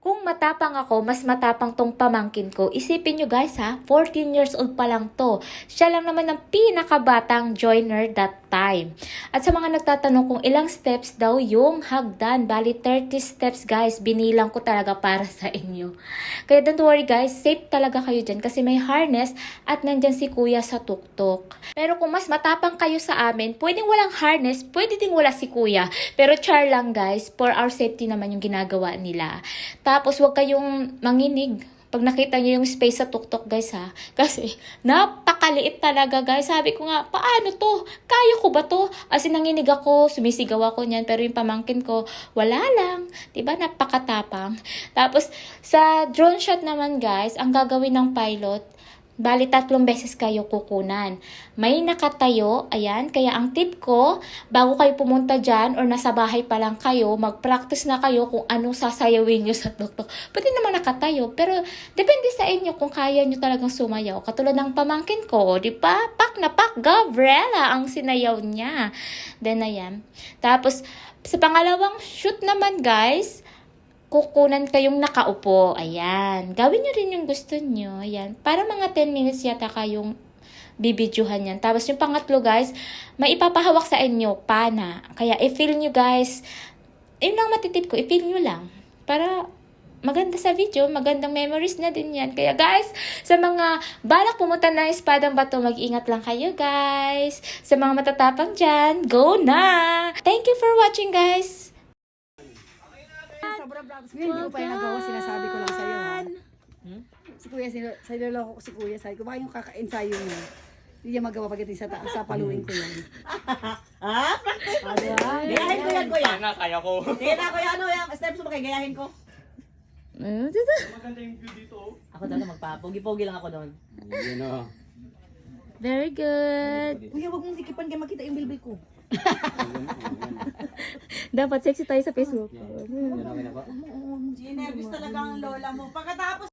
Kung matapang ako, mas matapang tong pamangkin ko. Isipin nyo guys ha, 14 years old pa lang to. Siya lang naman ang pinakabatang joiner that time. At sa mga nagtatanong kung ilang steps daw yung hagdan, bali 30 steps guys, binilang ko talaga para sa inyo. Kaya don't worry guys, safe talaga kayo dyan kasi may harness at nandyan si kuya sa tuktok. Pero kung mas matapang kayo sa amin, pwedeng walang harness, pwede ding wala si kuya. Pero char lang guys, for our safety naman yung ginagawa nila. Tapos, huwag kayong manginig pag nakita nyo yung space sa tuktok, guys, ha? Kasi, napakaliit talaga, guys. Sabi ko nga, paano to? Kaya ko ba to? As in, nanginig ako, sumisigaw ako niyan. Pero yung pamangkin ko, wala lang. Diba? Napakatapang. Tapos, sa drone shot naman, guys, ang gagawin ng pilot, bali 3 beses kayo kukunan. May nakatayo, ayan. Kaya ang tip ko, bago kayo pumunta dyan or nasa bahay pa lang kayo, mag-practice na kayo kung anong sasayawin nyo sa tuktok. Pwede naman nakatayo, pero depende sa inyo kung kaya nyo talagang sumayaw. Katulad ng pamangkin ko, di ba? Pak na pak, Gabriela ang sinayaw niya. Then, ayan. Tapos, sa pangalawang shoot naman, guys, kukunan kayong nakaupo. Ayan. Gawin nyo rin yung gusto nyo. Ayan. Para mga 10 minutes yata kayong bibidyohan yan. Tapos yung pangatlo guys, may ipapahawak sa inyo, pana. Kaya i-feel nyo guys, yun lang matitip ko, i-feel nyo lang. Para maganda sa video, magandang memories na din yan. Kaya guys, sa mga balak pumunta na Espadang Bato, mag-ingat lang kayo guys. Sa mga matatapang dyan, go na! Thank you for watching guys! Sobrang proud. Hindi ko pa yung nagawa, sinasabi ko lang sa'yo ha. Si kuya, siniloloko ko si kuya, sabi ko, baka yung kaka-ensayo niya. Hindi niya magawa pagdating sa paluin ko yan. Ha? Gayahin ko yan, kuya. Sana, kaya ko. Sige na, kuya, ano yung steps mo kay gayahin ko? Maganda yung view dito. Ako doon magpapogi-pogi lang ako doon. Yun o. Very good! Kuya, wag mong dikipan kaya makita yung bilbil ko. Dapat sexy tayo sa Facebook. Yan okay na ba? Nervous talaga ang lola mo. Pagkatapos